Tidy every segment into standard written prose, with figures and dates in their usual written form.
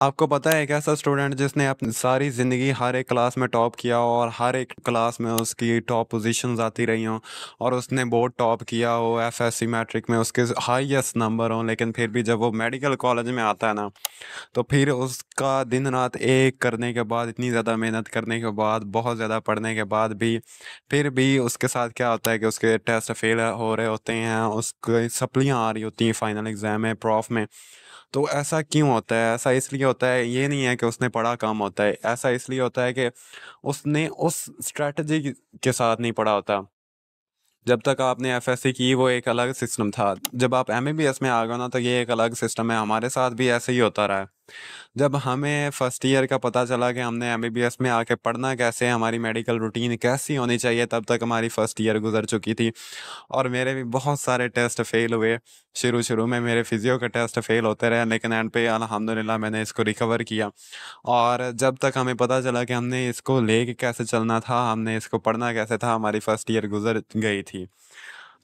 आपको पता है एक ऐसा स्टूडेंट जिसने अपनी सारी ज़िंदगी हर एक क्लास में टॉप किया हो और हर एक क्लास में उसकी टॉप पोजीशंस आती रही हों और उसने बहुत टॉप किया हो, एफएससी मैट्रिक में उसके हाईएस्ट नंबर हों, लेकिन फिर भी जब वो मेडिकल कॉलेज में आता है ना, तो फिर उसका दिन रात एक करने के बाद, इतनी ज़्यादा मेहनत करने के बाद, बहुत ज़्यादा पढ़ने के बाद भी फिर भी उसके साथ क्या होता है कि उसके टेस्ट फेल हो रहे होते हैं, उसकी सप्लियाँ आ रही होती हैं फाइनल एग्ज़ाम में, प्रॉफ में। तो ऐसा क्यों होता है? ऐसा इसलिए होता है, ये नहीं है कि उसने पढ़ा कम होता है, ऐसा इसलिए होता है कि उसने उस स्ट्रैटेजी के साथ नहीं पढ़ा होता। जब तक आपने एफएससी की वो एक अलग सिस्टम था, जब आप एमबीबीएस में आ गए ना तो ये एक अलग सिस्टम है। हमारे साथ भी ऐसे ही होता रहा है। जब हमें फर्स्ट ईयर का पता चला कि हमने एमबीबीएस में आके पढ़ना कैसे है, हमारी मेडिकल रूटीन कैसी होनी चाहिए, तब तक हमारी फर्स्ट ईयर गुजर चुकी थी। और मेरे भी बहुत सारे टेस्ट फेल हुए। शुरू शुरू में मेरे फिजियो के टेस्ट फेल होते रहे, लेकिन एंड पे अल्हम्दुलिल्लाह मैंने इसको रिकवर किया। और जब तक हमें पता चला कि हमने इसको लेके कैसे चलना था, हमने इसको पढ़ना कैसे था, हमारी फर्स्ट ईयर गुजर गई थी।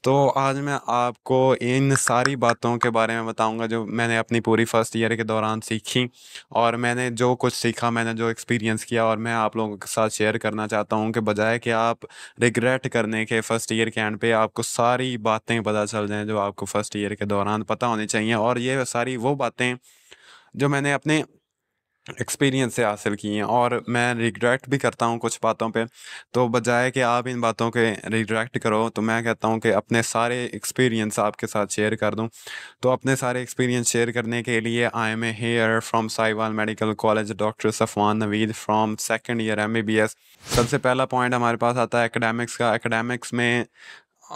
तो आज मैं आपको इन सारी बातों के बारे में बताऊंगा जो मैंने अपनी पूरी फर्स्ट ईयर के दौरान सीखी, और मैंने जो कुछ सीखा, मैंने जो एक्सपीरियंस किया, और मैं आप लोगों के साथ शेयर करना चाहता हूं कि बजाय कि आप रिग्रेट करने के फर्स्ट ईयर के एंड पे आपको सारी बातें पता चल जाएं जो आपको फर्स्ट ईयर के दौरान पता होनी चाहिए। और ये सारी वो बातें जो मैंने अपने एक्सपीरियंस से हासिल की हैं, और मैं रिग्रेट भी करता हूँ कुछ बातों पे। तो बजाय कि आप इन बातों के रिग्रेट करो, तो मैं कहता हूँ कि अपने सारे एक्सपीरियंस आपके साथ शेयर कर दूँ। तो अपने सारे एक्सपीरियंस शेयर करने के लिए I am a here from Sahiwal medical college, doctor Safwan Naveed from second year MBBS. सबसे पहला पॉइंट हमारे पास आता है एकेडमिक्स का। एकेडमिक्स में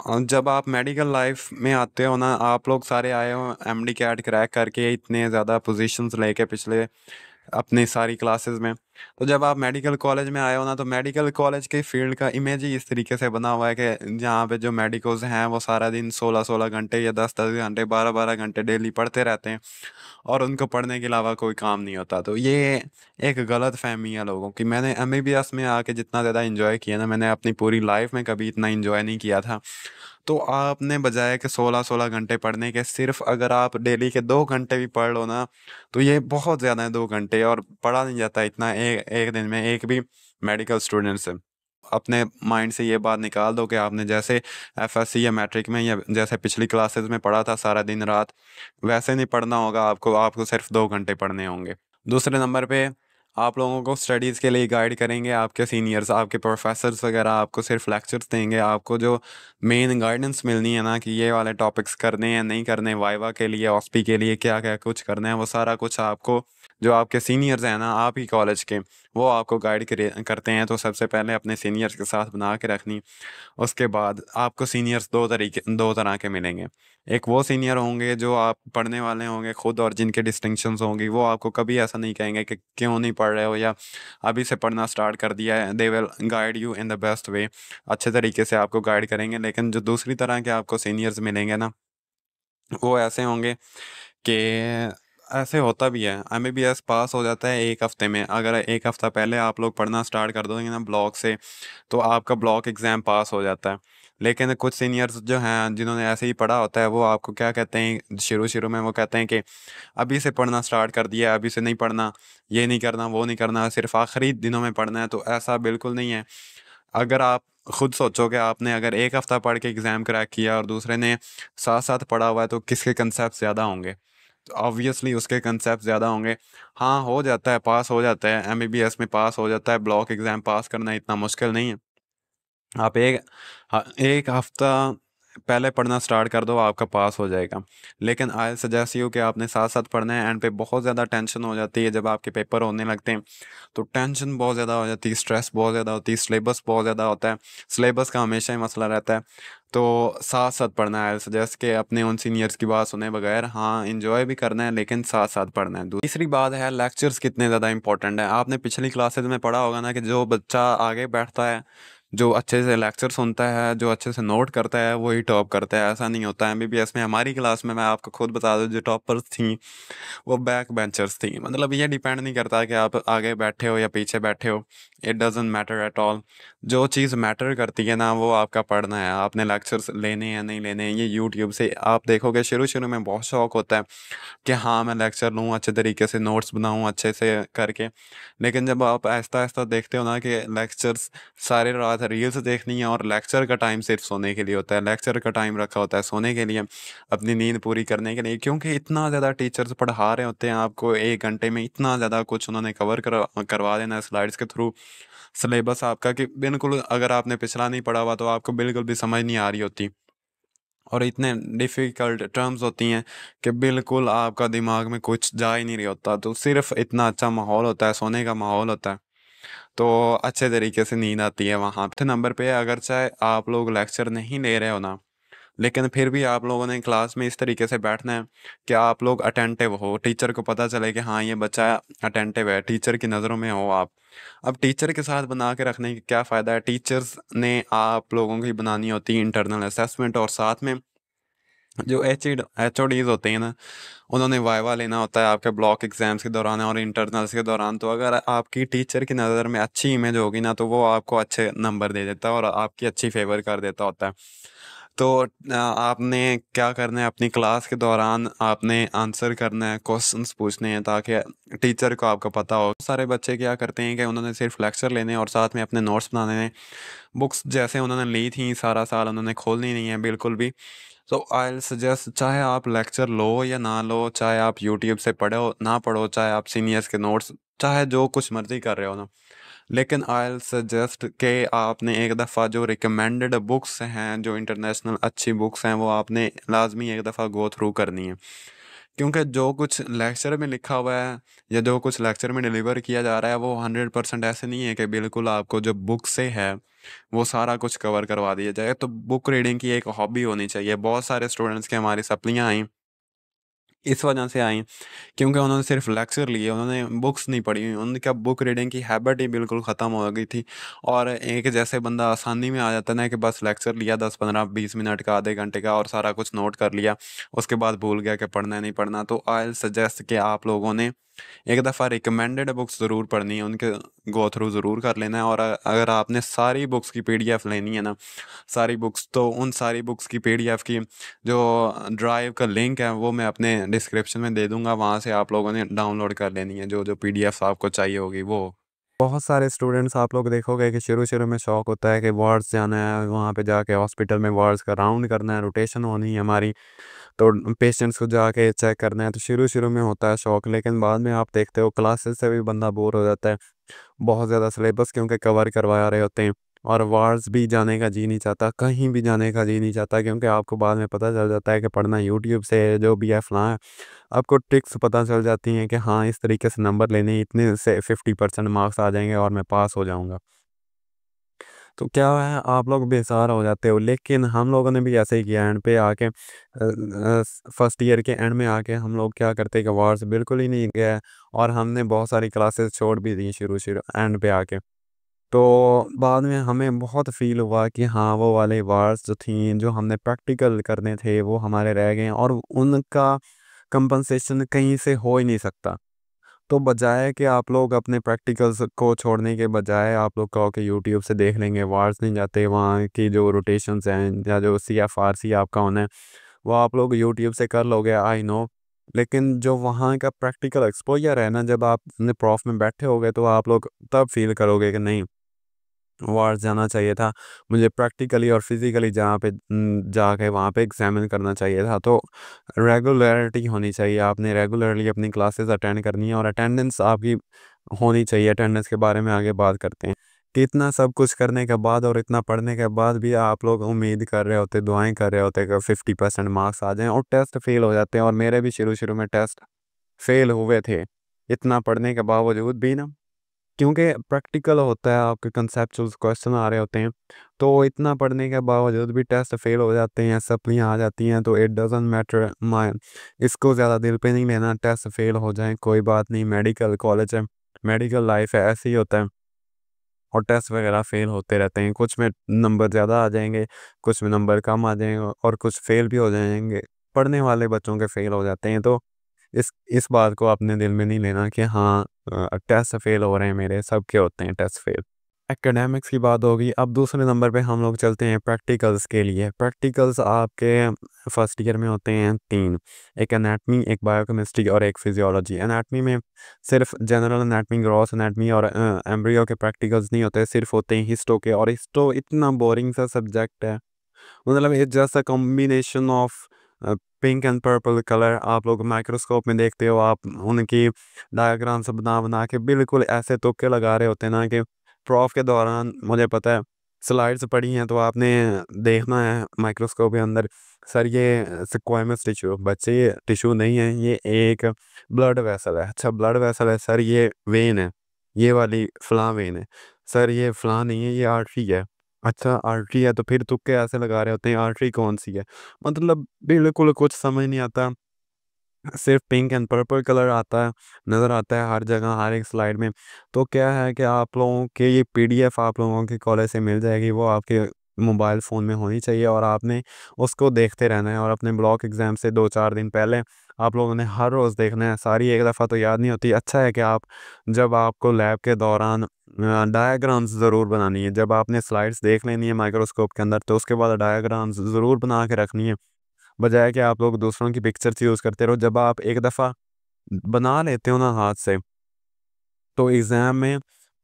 जब आप मेडिकल लाइफ में आते हो ना, आप लोग सारे आए हो एमडी कैट क्रैक करके, इतने ज़्यादा पोजीशंस लेके पिछले अपनी सारी क्लासेस में। तो जब आप मेडिकल कॉलेज में आए हो ना, तो मेडिकल कॉलेज के फील्ड का इमेज ही इस तरीके से बना हुआ है कि जहाँ पे जो मेडिकोज हैं वो सारा दिन 16-16 घंटे या 10-10 घंटे, 12-12 घंटे डेली पढ़ते रहते हैं, और उनको पढ़ने के अलावा कोई काम नहीं होता। तो ये एक गलत फहमी है लोगों की। मैंने एमबीबीएस में आके जितना ज़्यादा इंजॉय किया ना, मैंने अपनी पूरी लाइफ में कभी इतना इंजॉय नहीं किया था। तो आपने बजाय कि 16-16 घंटे पढ़ने के, सिर्फ अगर आप डेली के 2 घंटे भी पढ़ लो ना, तो ये बहुत ज़्यादा है 2 घंटे, और पढ़ा नहीं जाता इतना एक दिन में एक भी मेडिकल स्टूडेंट से। अपने माइंड से ये बात निकाल दो कि आपने जैसे एफएससी या मैट्रिक में या जैसे पिछली क्लासेस में पढ़ा था सारा दिन रात, वैसे नहीं पढ़ना होगा आपको। आपको सिर्फ 2 घंटे पढ़ने होंगे। दूसरे नंबर पे, आप लोगों को स्टडीज़ के लिए गाइड करेंगे आपके सीनियर्स, आपके प्रोफेसर्स वगैरह। आपको सिर्फ लेक्चर्स देंगे। आपको जो मेन गाइडेंस मिलनी है ना कि ये वाले टॉपिक्स करने हैं नहीं करने, वाइवा के लिए, ऑस्पी के लिए क्या क्या कुछ करना है, वो सारा कुछ आपको, जो आपके सीनियर्स हैं ना आप ही कॉलेज के, वो आपको गाइड करते हैं। तो सबसे पहले अपने सीनियर्स के साथ बना के रखनी। उसके बाद आपको सीनियर्स दो तरह के मिलेंगे। एक वो सीनियर होंगे जो आप पढ़ने वाले होंगे खुद, और जिनके डिस्टिंक्शंस होंगी, वो आपको कभी ऐसा नहीं कहेंगे कि क्यों नहीं पढ़ रहे हो या अभी से पढ़ना स्टार्ट कर दिया है। They will guide you in the best way, अच्छे तरीके से आपको गाइड करेंगे। लेकिन जो दूसरी तरह के आपको सीनियर्स मिलेंगे ना, वो ऐसे होंगे कि, ऐसे होता भी है, एमबीबीएस पास हो जाता है एक हफ्ते में। अगर एक हफ्ता पहले आप लोग पढ़ना स्टार्ट कर दोगे ना ब्लॉक से, तो आपका ब्लॉक एग्ज़ाम पास हो जाता है। लेकिन कुछ सीनियर्स जो हैं जिन्होंने ऐसे ही पढ़ा होता है, वो आपको क्या कहते हैं, शुरू शुरू में वो कहते हैं कि अभी से पढ़ना स्टार्ट कर दिया है, अभी से नहीं पढ़ना, ये नहीं करना, वो नहीं करना, सिर्फ आखिरी दिनों में पढ़ना है। तो ऐसा बिल्कुल नहीं है। अगर आप खुद सोचो कि आपने अगर एक हफ्ता पढ़ के एग्ज़ाम क्रैक किया और दूसरे ने साथ साथ पढ़ा हुआ है, तो किसके कंसेप्ट ज़्यादा होंगे? तो ऑब्वियसली उसके कंसेप्ट ज़्यादा होंगे। हाँ, हो जाता है, पास हो जाता है, एमबीबीएस में पास हो जाता है। ब्लॉक एग्ज़ाम पास करना इतना मुश्किल नहीं है। आप एक हफ्ता पहले पढ़ना स्टार्ट कर दो, आपका पास हो जाएगा। लेकिन आई सजेस्ट यू कि आपने साथ साथ पढ़ना है। एंड पे बहुत ज़्यादा टेंशन हो जाती है जब आपके पेपर होने लगते हैं। तो टेंशन बहुत ज़्यादा हो जाती है, स्ट्रेस बहुत ज़्यादा होती है, सिलेबस बहुत ज़्यादा होता है। सिलेबस का हमेशा ही मसला रहता है। तो साथ साथ पढ़ना है। आई सजेस्ट कि अपने उन सीनियर्स की बात सुने बगैर, हाँ इंजॉय भी करना है लेकिन साथ साथ पढ़ना है। तीसरी बात है लेक्चर्स कितने ज़्यादा इंपॉर्टेंट है। आपने पिछली क्लासेज में पढ़ा होगा ना कि जो बच्चा आगे बैठता है, जो अच्छे से लेक्चर सुनता है, जो अच्छे से नोट करता है, वही टॉप करता है। ऐसा नहीं होता है। एमबीबीएस में हमारी क्लास में मैं आपको खुद बता दूँ, जो टॉपर्स थीं, वो बैक बेंचर्स थी। मतलब ये डिपेंड नहीं करता कि आप आगे बैठे हो या पीछे बैठे हो, it doesn't matter at all. जो चीज़ मैटर करती है ना, वो आपका पढ़ना है, आपने लेक्चर्स लेने हैं नहीं लेने हैं। ये यूट्यूब से आप देखोगे, शुरू शुरू में बहुत शौक होता है कि हाँ मैं लेक्चर लूँ, अच्छे तरीके से नोट्स बनाऊँ अच्छे से करके। लेकिन जब आप आहिस्ता आहिस्ता देखते हो ना कि लेक्चर्स सारी रात रील्स देखनी है और लेक्चर का टाइम सिर्फ सोने के लिए होता है, लेक्चर का टाइम रखा होता है सोने के लिए, अपनी नींद पूरी करने के लिए, क्योंकि इतना ज़्यादा टीचर्स पढ़ा रहे होते हैं आपको, 1 घंटे में इतना ज़्यादा कुछ उन्होंने कवर करवा देना है स्लाइड्स के थ्रू, सिलेबस आपका, कि बिल्कुल अगर आपने पिछला नहीं पढ़ा हुआ तो आपको बिल्कुल भी समझ नहीं आ रही होती। और इतने डिफ़िकल्ट टर्म्स होती हैं कि बिल्कुल आपका दिमाग में कुछ जा ही नहीं रहा होता। तो सिर्फ़ इतना अच्छा माहौल होता है, सोने का माहौल होता है, तो अच्छे तरीके से नींद आती है वहाँ। चौथे नंबर पे, अगर चाहे आप लोग लेक्चर नहीं ले रहे हो ना, लेकिन फिर भी आप लोगों ने क्लास में इस तरीके से बैठना है कि आप लोग अटेंटिव हो, टीचर को पता चले कि हाँ ये बच्चा अटेंटिव है, टीचर की नज़रों में हो आप। अब टीचर के साथ बना के रखने का क्या फ़ायदा है? टीचर्स ने आप लोगों की बनानी होती है इंटरनल असेसमेंट, और साथ में जो एचओडीज़ होते हैं ना, उन्होंने वाइवा लेना होता है आपके ब्लॉक एग्जाम्स के दौरान और इंटरनल्स के दौरान। तो अगर आपकी टीचर की नज़र में अच्छी इमेज होगी ना, तो वो आपको अच्छे नंबर दे देता है और आपकी अच्छी फेवर कर देता होता है। तो आपने क्या करना है, अपनी क्लास के दौरान आपने आंसर करना है, क्वेश्चंस पूछने हैं, ताकि टीचर को आपको पता हो। सारे बच्चे क्या करते हैं कि उन्होंने सिर्फ लेक्चर लेने हैं और साथ में अपने नोट्स बनाने हैं। बुक्स जैसे उन्होंने ली थी सारा साल, उन्होंने खोलनी नहीं है बिल्कुल भी। तो आई सजेस्ट, चाहे आप लेक्चर लो या ना लो, चाहे आप यूट्यूब से पढ़ो ना पढ़ो, चाहे आप सीनियर्स के नोट्स, चाहे जो कुछ मर्जी कर रहे हो ना, लेकिन आई सजेस्ट कि आपने एक दफ़ा जो रिकमेंडेड बुक्स हैं, जो इंटरनेशनल अच्छी बुक्स हैं, वो आपने लाजमी एक दफ़ा गो थ्रू करनी है। क्योंकि जो कुछ लेक्चर में लिखा हुआ है या जो कुछ लेक्चर में डिलीवर किया जा रहा है, वो 100% ऐसे नहीं है कि बिल्कुल आपको जो बुक से है वो सारा कुछ कवर करवा दिया जाए। तो बुक रीडिंग की एक हॉबी होनी चाहिए। बहुत सारे स्टूडेंट्स की हमारी सप्लियाँ आई, इस वजह से आई क्योंकि उन्होंने सिर्फ लेक्चर लिए, उन्होंने बुक्स नहीं पढ़ी, उनका बुक रीडिंग की हैबिट ही बिल्कुल ख़त्म हो गई थी। और एक जैसे बंदा आसानी में आ जाता है ना, कि बस लेक्चर लिया 10 15 20 मिनट का, आधे घंटे का, और सारा कुछ नोट कर लिया, उसके बाद भूल गया कि पढ़ना है नहीं पढ़ना। तो आई सजेस्ट कि आप लोगों ने एक दफ़ा रिकमेंडेड बुक्स ज़रूर पढ़नी है, उनके गो थ्रू ज़रूर कर लेना है। और अगर आपने सारी बुक्स की पीडीएफ लेनी है ना, सारी बुक्स, तो उन सारी बुक्स की पीडीएफ की जो ड्राइव का लिंक है, वो मैं अपने डिस्क्रिप्शन में दे दूँगा, वहाँ से आप लोगों ने डाउनलोड कर लेनी है, जो पीडीएफ आपको चाहिए होगी वो। बहुत सारे स्टूडेंट्स आप लोग देखोगे कि शुरू-शुरू में शौक होता है कि वार्ड्स जाना है, वहाँ पे जाके हॉस्पिटल में वार्ड्स का राउंड करना है, रोटेशन होनी है हमारी, तो पेशेंट्स को जाके चेक करना है। तो शुरू-शुरू में होता है शौक, लेकिन बाद में आप देखते हो क्लासेस से भी बंदा बोर हो जाता है। बहुत ज़्यादा सिलेबस क्योंकि कवर करवा रहे होते हैं, और वार्ड्स भी जाने का जी नहीं चाहता, कहीं भी जाने का जी नहीं चाहता, क्योंकि आपको बाद में पता चल जाता है कि पढ़ना यूट्यूब से है, जो भी है फलाँ है। आपको ट्रिक्स पता चल जाती हैं कि हाँ, इस तरीके से नंबर लेने हैं, इतने से 50% मार्क्स आ जाएँगे और मैं पास हो जाऊँगा। तो क्या है, आप लोग बेसहारा हो जाते हो। लेकिन हम लोगों ने भी ऐसे ही किया, एंड पे आके फर्स्ट ईयर के एंड में आके हम लोग क्या करते कि वार्ड्स बिल्कुल ही नहीं गए, और हमने बहुत सारी क्लासेस छोड़ भी दी शुरू-शुरू एंड पे आके। तो बाद में हमें बहुत फ़ील हुआ कि हाँ, वो वाले वार्स जो थीं, जो हमने प्रैक्टिकल करने थे, वो हमारे रह गए हैं, और उनका कंपनसेशन कहीं से हो ही नहीं सकता। तो बजाय कि आप लोग अपने प्रैक्टिकल्स को छोड़ने के बजाय आप लोग कहो कि यूट्यूब से देख लेंगे, वार्स नहीं जाते, वहाँ की जो रोटेशंस हैं या जो सीएफआरसी आपका होना है, वो आप लोग यूट्यूब से कर लोगे, आई नो। लेकिन जो वहाँ का प्रैक्टिकल एक्सपोज़र है ना, जब आप अपने प्रॉफ में बैठे होगे, तो आप लोग तब फ़ील करोगे कि नहीं, वार्स जाना चाहिए था। मुझे प्रैक्टिकली और फिज़िकली जहाँ पे जाके वहाँ पे एग्ज़ामिन करना चाहिए था। तो रेगुलैरिटी होनी चाहिए, आपने रेगुलरली अपनी क्लासेस अटेंड करनी है, और अटेंडेंस आपकी होनी चाहिए। अटेंडेंस के बारे में आगे बात करते हैं कि इतना सब कुछ करने के बाद और इतना पढ़ने के बाद भी आप लोग उम्मीद कर रहे होते, दुआएँ कर रहे होते कि 50% मार्क्स आ जाएँ, और टेस्ट फ़ेल हो जाते हैं। और मेरे भी शुरू-शुरू में टेस्ट फ़ेल हुए थे, इतना पढ़ने के बावजूद भी ना, क्योंकि प्रैक्टिकल होता है, आपके कंसेप्चुअल क्वेश्चन आ रहे होते हैं, तो इतना पढ़ने के बावजूद भी टेस्ट फेल हो जाते हैं, सप्लियाँ आ जाती हैं, तो इट डज़न्ट मैटर, मैं इसको ज़्यादा दिल पे नहीं लेना। टेस्ट फेल हो जाएँ कोई बात नहीं, मेडिकल कॉलेज है, मेडिकल लाइफ है, ऐसे ही होता है। और टेस्ट वगैरह फ़ेल होते रहते हैं। कुछ में नंबर ज़्यादा आ जाएँगे, कुछ में नंबर कम आ जाएँगे और कुछ फ़ेल भी हो जाएँगे। पढ़ने वाले बच्चों के फ़ेल हो जाते हैं, तो इस बात को अपने दिल में नहीं लेना कि हाँ टेस्ट फ़ेल हो रहे हैं मेरे, सबके होते हैं टेस्ट फ़ेल। एकेडमिक्स की बात होगी। अब दूसरे नंबर पे हम लोग चलते हैं प्रैक्टिकल्स के लिए। प्रैक्टिकल्स आपके फर्स्ट ईयर में होते हैं 3, एक एनाटमी, एक बायोकेमिस्ट्री और एक फिजियोलॉजी। एनाटमी में सिर्फ जनरल एनाटमी, ग्रॉस एनाटमी और एम्ब्रियो के प्रैक्टिकल्स नहीं होते, सिर्फ होते हैं हिस्टो के। और हिस्टो इतना बोरिंग सा सब्जेक्ट है, मतलब it's just a combination of pink and purple colour. आप लोग माइक्रोस्कोप में देखते हो, आप उनकी डायग्राम्स बना बना के बिल्कुल ऐसे तुक्के लगा रहे होते हैं ना कि प्रॉफ के दौरान मुझे पता है स्लाइड्स पढ़ी हैं तो आपने देखना है माइक्रोस्कोप के अंदर, सर ये स्क्वायमस टिश्यू, बच्चे ये टिश्यू नहीं है, ये एक ब्लड वेसल है। अच्छा ब्लड वेसल है सर, ये वेन है, ये वाली फलां वेन है सर, ये फलां नहीं है, ये आर्टरी है। अच्छा आर्टरी है, तो फिर तुक्के ऐसे लगा रहे होते हैं आर्टरी कौन सी है, मतलब बिल्कुल कुछ समझ नहीं आता। सिर्फ पिंक एंड पर्पल कलर आता है, नज़र आता है हर जगह, हर एक स्लाइड में। तो क्या है कि आप लोगों के ये पीडीएफ आप लोगों के कॉलेज से मिल जाएगी, वो आपके मोबाइल फ़ोन में होनी चाहिए और आपने उसको देखते रहना है। और अपने ब्लॉक एग्ज़ाम से 2-4 दिन पहले आप लोगों ने हर रोज़ देखना है, सारी एक दफ़ा तो याद नहीं होती। अच्छा है कि आप जब आपको लैब के दौरान डायग्राम्स ज़रूर बनानी है, जब आपने स्लाइड्स देख लेनी है माइक्रोस्कोप के अंदर, तो उसके बाद डायग्राम्स ज़रूर बना के रखनी है। बजाय कि आप लोग दूसरों की पिक्चर्स यूज़ करते रहो। जब आप एक दफ़ा बना लेते हो ना हाथ से, तो एग्ज़ाम में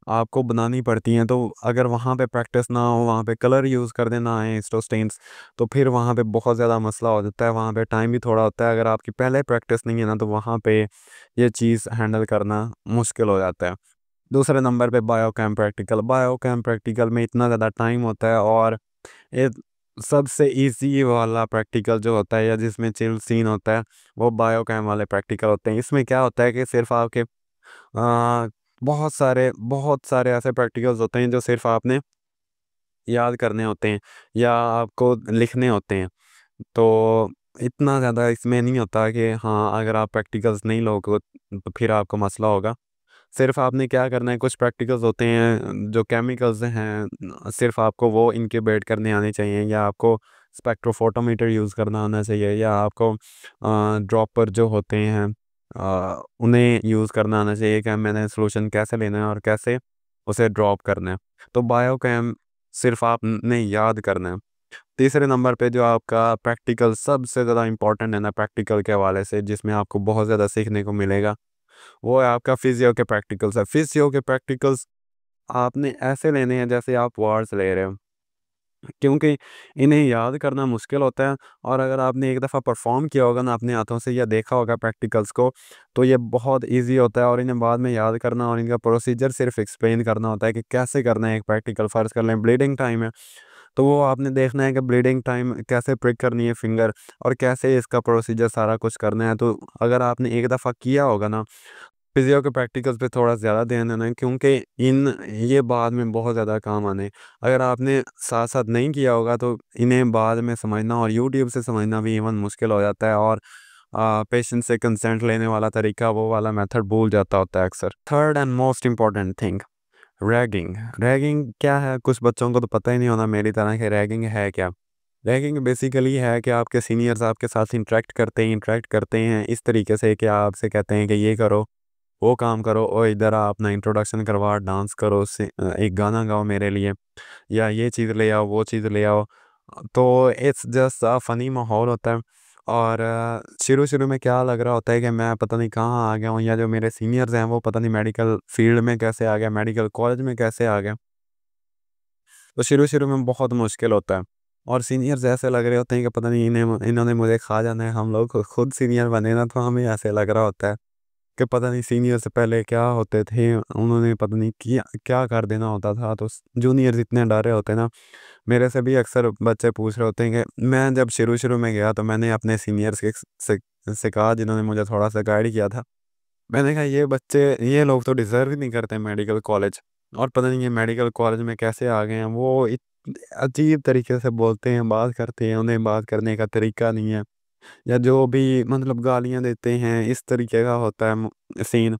आपको बनानी पड़ती हैं। तो अगर वहाँ पे प्रैक्टिस ना हो, वहाँ पे कलर यूज़ करने ना आए स्टेन्स, तो फिर वहाँ पे बहुत ज़्यादा मसला हो जाता है। वहाँ पे टाइम भी थोड़ा होता है, अगर आपकी पहले प्रैक्टिस नहीं है ना, तो वहाँ पे ये चीज़ हैंडल करना मुश्किल हो जाता है। दूसरे नंबर पे बायोकेम प्रैक्टिकल। बायोकेम प्रैक्टिकल में इतना ज़्यादा टाइम होता है और ये सबसे ईज़ी वाला प्रैक्टिकल जो होता है या जिसमें चिल सीन होता है, वो बायोकेम वाले प्रैक्टिकल होते हैं। इसमें क्या होता है कि सिर्फ़ आपके बहुत सारे ऐसे प्रैक्टिकल्स होते हैं जो सिर्फ़ आपने याद करने होते हैं या आपको लिखने होते हैं। तो इतना ज़्यादा इसमें नहीं होता कि हाँ, अगर आप प्रैक्टिकल्स नहीं लोगे तो फिर आपको मसला होगा। सिर्फ़ आपने क्या करना है, कुछ प्रैक्टिकल्स होते हैं जो केमिकल्स हैं, सिर्फ़ आपको वो इनक्यूबेट करने आने चाहिए, या आपको स्पेक्ट्रोफोटोमीटर यूज़ करना आना चाहिए, या आपको ड्रॉपर जो होते हैं उन्हें यूज़ करना आना चाहिए कि मैंने सॉल्यूशन कैसे लेना है और कैसे उसे ड्रॉप करना है। तो बायोकेम सिर्फ़ आपने याद करना है। तीसरे नंबर पे जो आपका प्रैक्टिकल सबसे ज़्यादा इम्पोर्टेंट है ना प्रैक्टिकल के हवाले से, जिसमें आपको बहुत ज़्यादा सीखने को मिलेगा, वो है आपका फिजियो के प्रैक्टिकल्स है। फिजियो के प्रैक्टिकल्स आपने ऐसे लेने हैं जैसे आप वार्स ले रहे हो, क्योंकि इन्हें याद करना मुश्किल होता है। और अगर आपने एक दफ़ा परफॉर्म किया होगा ना अपने हाथों से या देखा होगा प्रैक्टिकल्स को, तो ये बहुत इजी होता है और इन्हें बाद में याद करना और इनका प्रोसीजर सिर्फ एक्सप्लेन करना होता है कि कैसे करना है एक प्रैक्टिकल। फ़र्ज़ कर लें ब्लीडिंग टाइम है, तो वो आपने देखना है कि ब्लीडिंग टाइम कैसे प्रिक करनी है फिंगर, और कैसे इसका प्रोसीजर सारा कुछ करना है। तो अगर आपने एक दफ़ा किया होगा ना, फिजियो के प्रैक्टिकल्स पे थोड़ा ज़्यादा ध्यान देना है, क्योंकि इन ये बाद में बहुत ज़्यादा काम आने। अगर आपने साथ साथ नहीं किया होगा तो इन्हें बाद में समझना और यूट्यूब से समझना भी इवन मुश्किल हो जाता है, और पेशेंट से कंसेंट लेने वाला तरीका, वो वाला मेथड भूल जाता होता है अक्सर। Third and most important thing, ragging. Ragging क्या है, कुछ बच्चों को तो पता ही नहीं होना मेरी तरह कि रैगिंग है क्या। रैगिंग बेसिकली है कि आपके सीनियर्स आपके साथ इंटरेक्ट करते हैं इस तरीके से कि आपसे कहते हैं कि ये करो, वो काम करो, और इधर आ अपना इंट्रोडक्शन करवा, डांस करो, एक गाना गाओ मेरे लिए, या ये चीज़ ले आओ, वो चीज़ ले आओ। तो इट्स जस्ट अ फ़नी माहौल होता है। और शुरू-शुरू में क्या लग रहा होता है कि मैं पता नहीं कहाँ आ गया हूँ, या जो मेरे सीनियर्स हैं वो पता नहीं मेडिकल फील्ड में कैसे आ गए, मेडिकल कॉलेज में कैसे आ गए। तो शुरू-शुरू में बहुत मुश्किल होता है और सीनियर्स ऐसे लग रहे होते हैं कि पता नहीं इन्होंने मुझे खा जाना है। हम लोग खुद सीनियर बने ना, तो हमें ऐसे लग रहा होता है कि पता नहीं सीनियर से पहले क्या होते थे, उन्होंने पता नहीं किया क्या कर देना होता था। तो जूनियर्स इतने डरे होते हैं ना। मेरे से भी अक्सर बच्चे पूछ रहे होते हैं कि मैं जब शुरू-शुरू में गया तो मैंने अपने सीनियर्स के से कहा, जिन्होंने मुझे थोड़ा-सा गाइड किया था। मैंने कहा ये लोग तो डिज़र्व ही नहीं करते मेडिकल कॉलेज, और पता नहीं ये मेडिकल कॉलेज में कैसे आ गए हैं। वो अजीब तरीके से बोलते हैं, बात करते हैं, उन्हें बात करने का तरीका नहीं है। या जो भी मतलब गालियाँ देते हैं, इस तरीके का होता है सीन।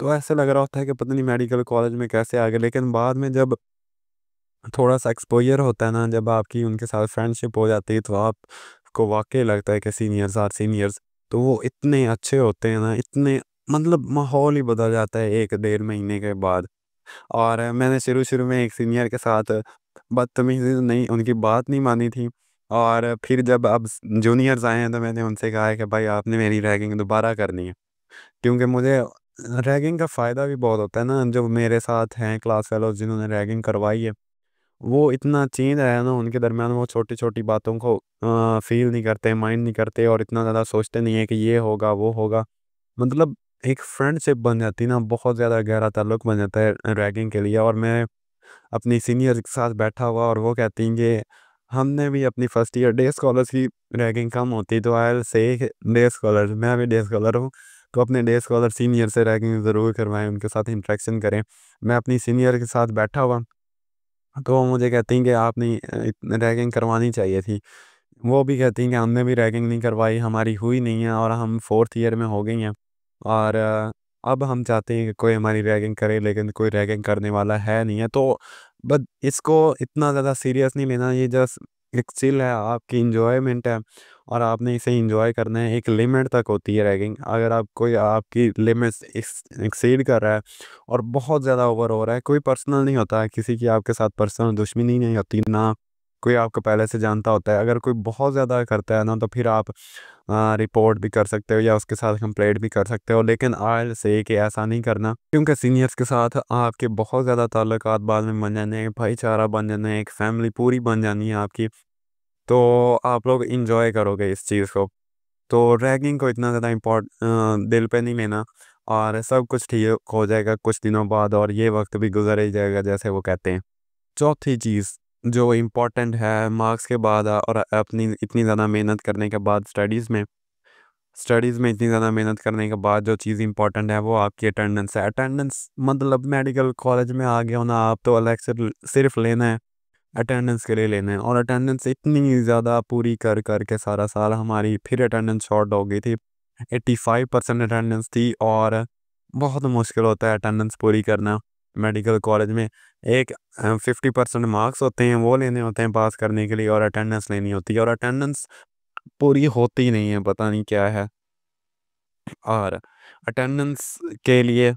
तो ऐसा लग रहा होता है कि पता नहीं मेडिकल कॉलेज में कैसे आ गए, लेकिन बाद में जब थोड़ा-सा एक्सपोज़र होता है ना, जब आपकी उनके साथ फ्रेंडशिप हो जाती है, तो आपको वाक़ई लगता है कि सीनियर्स आर सीनियर्स। तो वो इतने अच्छे होते हैं ना, इतने मतलब माहौल ही बदल जाता है 1 डेढ़ महीने के बाद। और मैंने शुरू-शुरू में एक सीनियर के साथ बदतमीज़ी तो नहीं, उनकी बात नहीं मानी थी। और फिर जब अब जूनियर्स आए हैं, तो मैंने उनसे कहा है कि भाई आपने मेरी रैगिंग दोबारा करनी है। क्योंकि मुझे रैगिंग का फ़ायदा भी बहुत होता है ना, जो मेरे साथ हैं क्लास फेलोज़ जिन्होंने रैगिंग करवाई है, वो इतना चेंज आया ना उनके दरमियान, वो छोटी-छोटी बातों को फ़ील नहीं करते, माइंड नहीं करते और इतना ज़्यादा सोचते नहीं है कि ये होगा, वो होगा। मतलब एक फ्रेंडशिप बन जाती है ना, बहुत ज़्यादा गहरा ताल्लुक बन जाता है रैगिंग के लिए। और मैं अपनी सीनियर के साथ बैठा हुआ और वो कहती हैं कि हमने भी अपनी फर्स्ट ईयर डे स्कॉलर्स की रैगिंग कम होती, तो I will say day scholar, मैं भी डे स्कॉलर हूँ, तो अपने डे स्कॉलर सीनियर से रैगिंग ज़रूर करवाएँ, उनके साथ इंटरेक्शन करें। मैं अपनी सीनियर के साथ बैठा हुआ, तो वो मुझे कहती हैं कि आपने रैगिंग करवानी चाहिए थी। वो भी कहती हैं कि हमने भी रैगिंग नहीं करवाई, हमारी हुई नहीं है और हम 4th ईयर में हो गई हैं। और अब हम चाहते हैं कि कोई हमारी रैगिंग करे, लेकिन कोई रैगिंग करने वाला है नहीं है। तो बट इसको इतना ज़्यादा सीरियस नहीं लेना, ये जस्ट एक चिल है, आपकी एन्जॉयमेंट है और आपने इसे एन्जॉय करना है। एक लिमिट तक होती है रैगिंग, अगर आप कोई आपकी लिमिट्स एक्सीड कर रहा है और बहुत ज़्यादा ओवर हो रहा है, कोई पर्सनल नहीं होता है, किसी की आपके साथ पर्सनल दुश्मनी नहीं होती, ना कोई आपको पहले से जानता होता है। अगर कोई बहुत ज़्यादा करता है ना, तो फिर आप रिपोर्ट भी कर सकते हो या उसके साथ कंप्लेंट भी कर सकते हो। लेकिन आई से कि ऐसा नहीं करना, क्योंकि सीनियर्स के साथ आपके बहुत ज़्यादा ताल्लुकात बाद में बन जाने हैं, भाईचारा बन जाना है, एक फैमिली पूरी बन जानी है आपकी। तो आप लोग इंजॉय करोगे इस चीज़ को। तो रैगिंग को इतना ज़्यादा दिल पे नहीं लेना और सब कुछ ठीक हो जाएगा कुछ दिनों बाद और ये वक्त भी गुजर ही जाएगा, जैसे वो कहते हैं। चौथी चीज़ जो इम्पोर्टेंट है मार्क्स के बाद और अपनी इतनी ज़्यादा मेहनत करने के बाद स्टडीज़ में इतनी ज़्यादा मेहनत करने के बाद जो चीज़ इम्पोर्टेंट है वो आपकी अटेंडेंस है। अटेंडेंस मतलब मेडिकल कॉलेज में आ गए हो ना आप, तो लेक्चर सिर्फ लेना है, अटेंडेंस के लिए लेना है। और अटेंडेंस इतनी ज़्यादा पूरी कर के सारा साल हमारी फिर अटेंडेंस शॉर्ट हो गई थी। 85% अटेंडेंस थी और बहुत मुश्किल होता है अटेंडेंस पूरी करना मेडिकल कॉलेज में। एक 50% मार्क्स होते हैं, वो लेने होते हैं पास करने के लिए और अटेंडेंस लेनी होती है और अटेंडेंस पूरी होती नहीं है, पता नहीं क्या है। और अटेंडेंस के लिए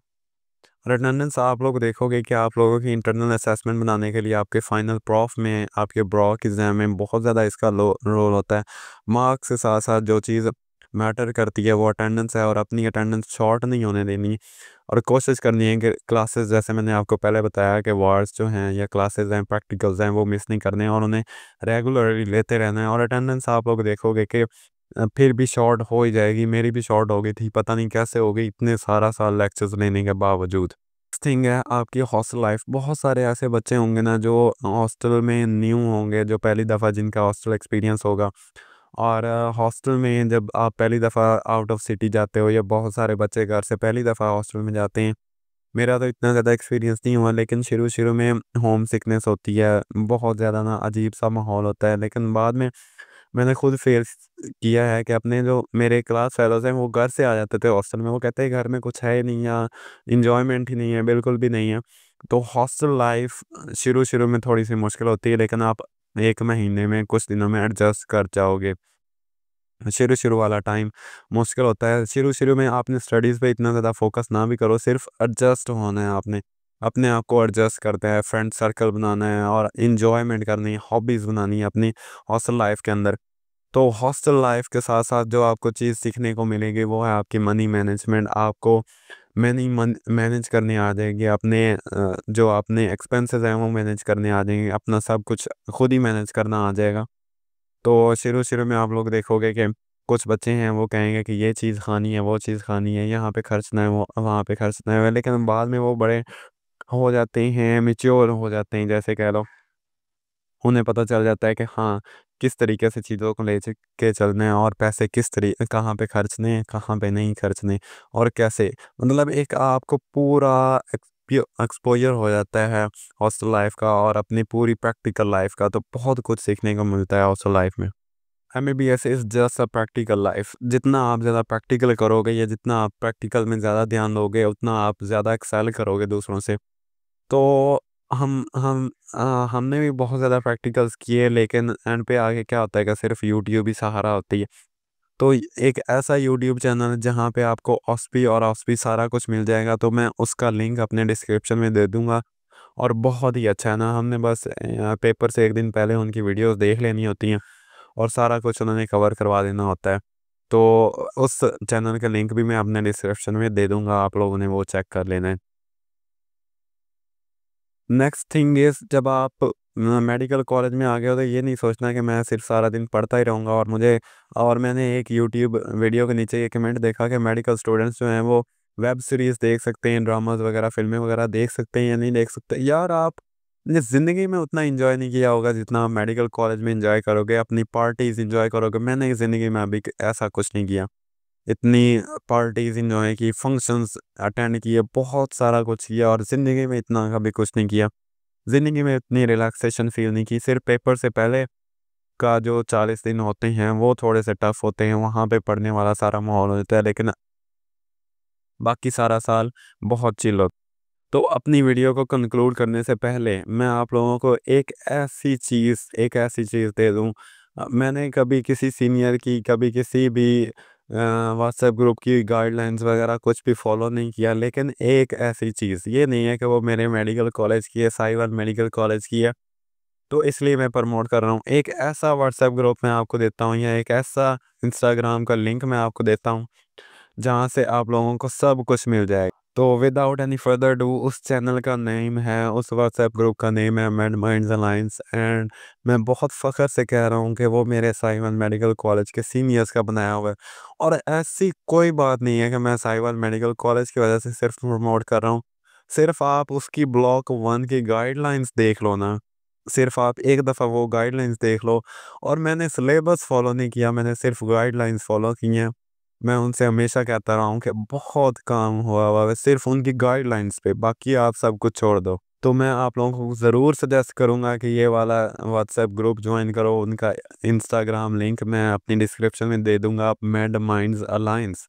और अटेंडेंस आप लोग देखोगे कि आप लोगों की इंटरनल असेसमेंट बनाने के लिए आपके फाइनल प्रॉफ में, आपके ब्रॉक एग्ज़ाम में बहुत ज़्यादा इसका रोल होता है। मार्क्स के साथ साथ जो चीज़ मैटर करती है वो अटेंडेंस है और अपनी अटेंडेंस शॉर्ट नहीं होने देनी और कोशिश करनी है कि क्लासेस, जैसे मैंने आपको पहले बताया कि वार्ड्स जो हैं या क्लासेस हैं, प्रैक्टिकल्स हैं, वो मिस नहीं करने और उन्हें रेगुलरली लेते रहना है। और अटेंडेंस आप लोग देखोगे कि फिर भी शॉर्ट हो ही जाएगी, मेरी भी शॉर्ट हो गई थी, पता नहीं कैसे हो गई इतने सारा साल लेक्चर्स लेने के बावजूद। थिंग है आपकी हॉस्टल लाइफ, बहुत सारे ऐसे बच्चे होंगे ना जो हॉस्टल में न्यू होंगे, जो पहली दफ़ा जिनका हॉस्टल एक्सपीरियंस होगा। और हॉस्टल में जब आप पहली दफ़ा आउट ऑफ सिटी जाते हो या बहुत सारे बच्चे घर से पहली दफ़ा हॉस्टल में जाते हैं, मेरा तो इतना ज़्यादा एक्सपीरियंस नहीं हुआ, लेकिन शुरू-शुरू में होम सिकनेस होती है, बहुत ज़्यादा ना अजीब-सा माहौल होता है। लेकिन बाद में मैंने खुद फेस किया है कि अपने जो मेरे क्लास फेलोज़ हैं, वो घर से आ जाते थे हॉस्टल में। वो कहते हैं घर में कुछ है ही नहीं या एन्जॉयमेंट ही नहीं है, बिल्कुल भी नहीं है। तो हॉस्टल लाइफ़ शुरू-शुरू में थोड़ी-सी मुश्किल होती है, लेकिन आप 1 महीने में, कुछ दिनों में एडजस्ट कर जाओगे। शुरू-शुरू वाला टाइम मुश्किल होता है। शुरू-शुरू में आपने स्टडीज़ पे इतना ज़्यादा फ़ोकस ना भी करो, सिर्फ़ एडजस्ट होना है आपने। अपने आप को एडजस्ट करना है, फ्रेंड सर्कल बनाना है और एन्जॉयमेंट करनी है, हॉबीज़ बनानी है अपनी हॉस्टल लाइफ़ के अंदर। तो हॉस्टल लाइफ़ के साथ-साथ जो आपको चीज़ सीखने को मिलेगी वो है आपकी मनी मैनेजमेंट। आपको मनी मन मैनेज करनी आ जाएगी, अपने जो अपने एक्सपेंसेस हैं वो मैनेज करने आ जाएँगे, अपना सब कुछ खुद ही मैनेज करना आ जाएगा। तो शुरू-शुरू में आप लोग देखोगे कि कुछ बच्चे हैं वो कहेंगे कि ये चीज़ खानी है, वो चीज़ खानी है, यहाँ पे खर्चना है, वो वहाँ पे खर्चना है, लेकिन बाद में वो बड़े हो जाते हैं, मैच्योर हो जाते हैं, जैसे कह लो। उन्हें पता चल जाता है कि हाँ, किस तरीके से चीज़ों को ले के चलना है और पैसे कहाँ पे खर्चने हैं, कहाँ पे नहीं खर्चने और कैसे। मतलब एक आपको पूरा एक्सपोज़र हो जाता है हॉस्टल लाइफ़ का और अपनी पूरी प्रैक्टिकल लाइफ़ का, तो बहुत कुछ सीखने को मिलता है हॉस्टल लाइफ़ में। MBBS is just a practical life. जितना आप ज़्यादा प्रैक्टिकल करोगे या जितना आप प्रैक्टिकल में ज़्यादा ध्यान दोगे, उतना आप ज़्यादा एक्सेल करोगे दूसरों से। तो हमने भी बहुत ज़्यादा प्रैक्टिकल्स किए, लेकिन एंड पे आके क्या होता है कि सिर्फ यूट्यूब ही सहारा होती है। तो एक ऐसा यूट्यूब चैनल है जहाँ पे आपको ऑस्पी और ऑस्पी सारा कुछ मिल जाएगा, तो मैं उसका लिंक अपने डिस्क्रिप्शन में दे दूंगा। और बहुत ही अच्छा है ना, हमने बस पेपर से एक दिन पहले उनकी वीडियोस देख लेनी होती हैं और सारा कुछ उन्होंने कवर करवा देना होता है। तो उस चैनल का लिंक भी मैं अपने डिस्क्रिप्शन में दे दूंगा, आप लोगों ने वो चेक कर लेना है। नेक्स्ट थिंग इज़, जब आप मेडिकल कॉलेज में आ गए हो तो ये नहीं सोचना कि मैं सिर्फ सारा दिन पढ़ता ही रहूँगा। और मैंने एक यूट्यूब वीडियो के नीचे ये कमेंट देखा कि मेडिकल स्टूडेंट्स जो हैं वो वेब सीरीज़ देख सकते हैं, ड्रामास वगैरह, फ़िल्में वगैरह देख सकते हैं या नहीं देख सकते। यार आपने ज़िंदगी में उतना एंजॉय नहीं किया होगा जितना आप मेडिकल कॉलेज में एंजॉय करोगे, अपनी पार्टीज़ एंजॉय करोगे। मैंने ज़िंदगी में अभी ऐसा कुछ नहीं किया। इतनी पार्टीज़ एन्जॉय की, फंक्शंस अटेंड किए, बहुत सारा कुछ किया और ज़िंदगी में इतना कभी कुछ नहीं किया। ज़िंदगी में इतनी रिलैक्सेशन फ़ील नहीं की। सिर्फ़ पेपर से पहले का जो 40 दिन होते हैं, वो थोड़े से टफ़ होते हैं, वहाँ पे पढ़ने वाला सारा माहौल होता है, लेकिन बाकी सारा साल बहुत चिल होता है। तो अपनी वीडियो को कंक्लूड करने से पहले मैं आप लोगों को एक ऐसी चीज़ दे दूँ। मैंने कभी किसी सीनियर की, कभी किसी भी व्हाट्सएप ग्रुप की गाइडलाइंस वगैरह कुछ भी फॉलो नहीं किया, लेकिन एक ऐसी चीज़, ये नहीं है कि वो मेरे मेडिकल कॉलेज की है, साहिवाल मेडिकल कॉलेज की है, तो इसलिए मैं प्रमोट कर रहा हूँ। एक ऐसा व्हाट्सएप ग्रुप मैं आपको देता हूँ या एक ऐसा इंस्टाग्राम का लिंक मैं आपको देता हूँ, जहाँ से आप लोगों को सब कुछ मिल जाएगा। तो विदाउट एनी फर्दर डू, उस चैनल का नेम है, उस व्हाट्सएप ग्रुप का नेम है मैड माइंड्स अलायंस। एंड मैं बहुत फ़ख्र से कह रहा हूँ कि वो मेरे साहिवाल मेडिकल कॉलेज के सीनियर्स का बनाया हुआ है। और ऐसी कोई बात नहीं है कि मैं साहिवाल मेडिकल कॉलेज की वजह से सिर्फ प्रमोट कर रहा हूँ। सिर्फ आप उसकी ब्लॉक 1 की गाइडलाइंस देख लो ना, सिर्फ आप एक दफ़ा वो गाइडलाइंस देख लो। और मैंने सिलेबस फॉलो नहीं किया, मैंने सिर्फ गाइडलाइंस फॉलो की हैं। मैं उनसे हमेशा कहता रहा हूँ कि बहुत काम हुआ हुआ है सिर्फ उनकी गाइडलाइंस पे, बाकी आप सब कुछ छोड़ दो। तो मैं आप लोगों को ज़रूर सजेस्ट करूँगा कि ये वाला व्हाट्सएप ग्रुप ज्वाइन करो। उनका इंस्टाग्राम लिंक मैं अपनी डिस्क्रिप्शन में दे दूँगा, आप मैड माइंड्स अलायंस।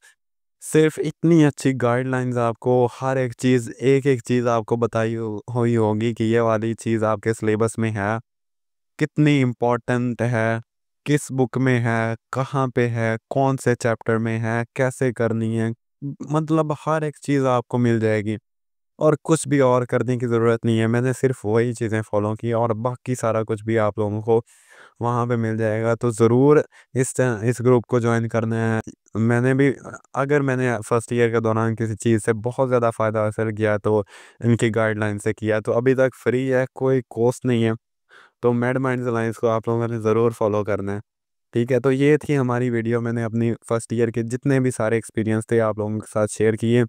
सिर्फ इतनी अच्छी गाइडलाइंस, आपको हर एक चीज़, एक-एक चीज़ आपको बताई हुई होगी कि ये वाली चीज़ आपके सिलेबस में है, कितनी इम्पोर्टेंट है, किस बुक में है, कहाँ पे है, कौन से चैप्टर में है, कैसे करनी है। मतलब हर एक चीज़ आपको मिल जाएगी और कुछ भी और करने की ज़रूरत नहीं है। मैंने सिर्फ़ वही चीज़ें फ़ॉलो की और बाकी सारा कुछ भी आप लोगों को वहाँ पे मिल जाएगा। तो ज़रूर इस ग्रुप को जॉइन करना है। मैंने भी अगर मैंने फर्स्ट ईयर के दौरान किसी चीज़ से बहुत ज़्यादा फ़ायदा हासिल किया तो इनकी गाइडलाइन से किया। तो अभी तक फ्री है, कोई कॉस्ट नहीं है। तो मैड माइंड्स अलायंस को आप लोगों ने ज़रूर फॉलो करना है। ठीक है, तो ये थी हमारी वीडियो। मैंने अपनी फर्स्ट ईयर के जितने भी सारे एक्सपीरियंस थे आप लोगों के साथ शेयर किए।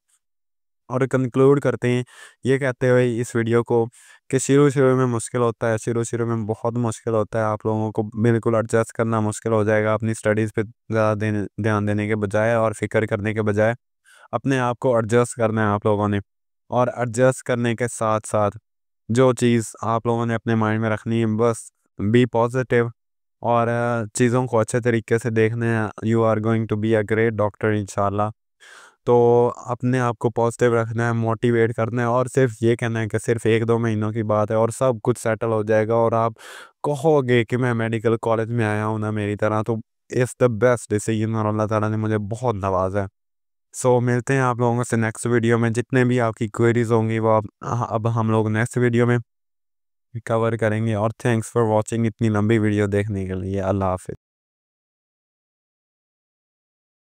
और कंक्लूड करते हैं ये कहते हुए इस वीडियो को कि शुरू-शुरू में मुश्किल होता है, शुरू-शुरू में बहुत मुश्किल होता है। आप लोगों को बिल्कुल एडजस्ट करना मुश्किल हो जाएगा अपनी स्टडीज़ पे ज़्यादा ध्यान देने के बजाय और फ़िक्र करने के बजाय अपने आप को एडजस्ट करना है आप लोगों ने। और एडजस्ट करने के साथ-साथ जो चीज़ आप लोगों ने अपने माइंड में रखनी है, बस बी पॉज़िटिव और चीज़ों को अच्छे तरीके से देखना है। You are going to be a great doctor इंशाल्लाह। तो अपने आप को पॉज़िटिव रखना है, मोटिवेट करना है और सिर्फ़ ये कहना है कि सिर्फ़ 1-2 महीनों की बात है और सब कुछ सेटल हो जाएगा और आप कहोगे कि मैं मेडिकल कॉलेज में आया हूँ ना मेरी तरह। तो इट्स द बेस्ट डिसीजन और अल्लाह ताला ने मुझे बहुत नवाज़ा है। सो मिलते हैं आप लोगों से नेक्स्ट वीडियो में। जितने भी आपकी क्वेरीज़ होंगी वो अब हम लोग नेक्स्ट वीडियो में कवर करेंगे। और थैंक्स फॉर वॉचिंग, इतनी लंबी वीडियो देखने के लिए। अल्लाह हाफ़िज़।